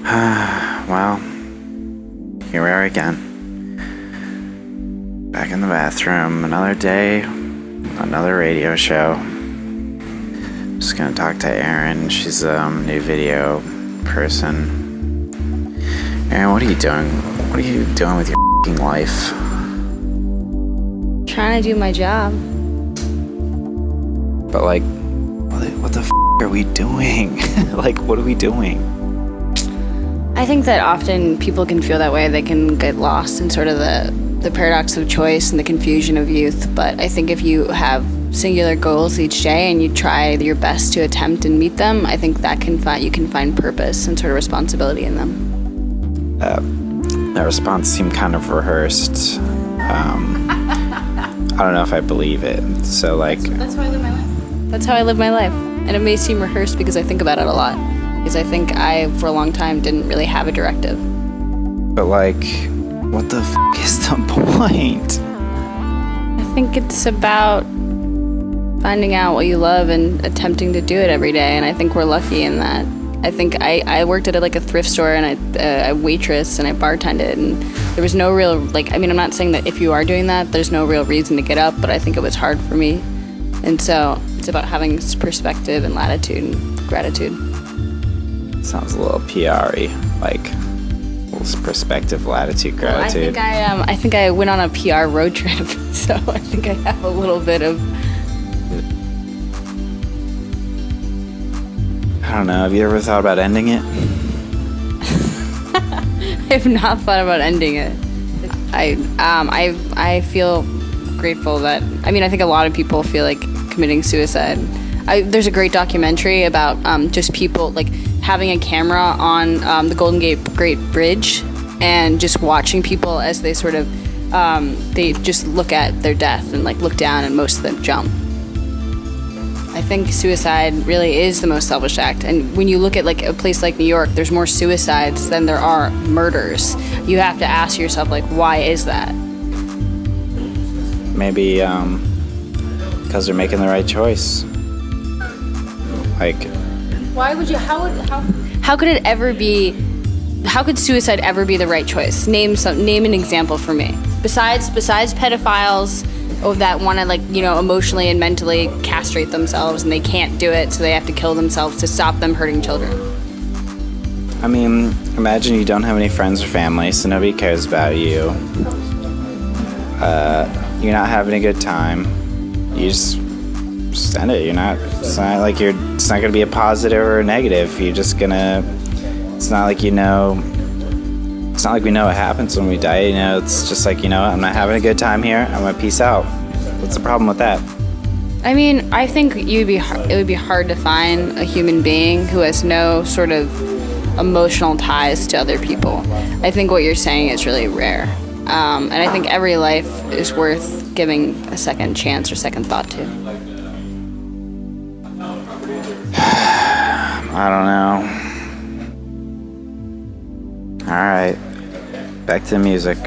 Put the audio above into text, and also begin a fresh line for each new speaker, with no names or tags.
Well, here we are again. Back in the bathroom. Another day, another radio show. Just gonna talk to Erin. She's a new video person. Erin, what are you doing? What are you doing with your f***ing life?
Trying to do my job.
But like, what the f*** are we doing? Like, what are we doing?
I think that often people can feel that way. They can get lost in sort of the paradox of choice and the confusion of youth. But I think if you have singular goals each day and you try your best to attempt and meet them, I think that you can find purpose and sort of responsibility in them.
That response seemed kind of rehearsed. I don't know if I believe it. So like,
that's how I live my life. That's how I live my life. And it may seem rehearsed because I think about it a lot. Because I think I, for a long time, didn't really have a directive.
But like, what the f*** is the point?
I think it's about finding out what you love and attempting to do it every day. And I think we're lucky in that. I think I worked at a thrift store and I waitress and I bartended, and there was no real, I'm not saying that if you are doing that, there's no real reason to get up, but I think it was hard for me. And so it's about having perspective and latitude and gratitude.
Sounds a little PR-y, like perspective, latitude, gratitude.
Well, I think I went on a PR road trip, so I think I have a little bit of.
I don't know. Have you ever thought about ending it?
I have not thought about ending it. I feel grateful that I think a lot of people feel like committing suicide. There's a great documentary about just people having a camera on the Golden Gate Great Bridge and just watching people as they sort of they just look at their death and look down, and most of them jump. I think suicide really is the most selfish act, and when you look at a place like New York, there's more suicides than there are murders. You have to ask yourself why is that?
Maybe because they're making the right choice.
Why would you? How could it ever be? How could suicide ever be the right choice? Name an example for me. Besides pedophiles that want to emotionally and mentally castrate themselves and they can't do it, so they have to kill themselves to stop them hurting children.
Imagine you don't have any friends or family, so nobody cares about you. You're not having a good time. You just end it. It's not like it's not gonna be a positive or a negative. It's not like we know what happens when we die. It's just I'm not having a good time here. I'm gonna peace out. What's the problem with that?
I think it would be hard to find a human being who has no sort of emotional ties to other people. I think what you're saying is really rare. And I think every life is worth giving a second chance or second thought to.
I don't know. All right, back to the music.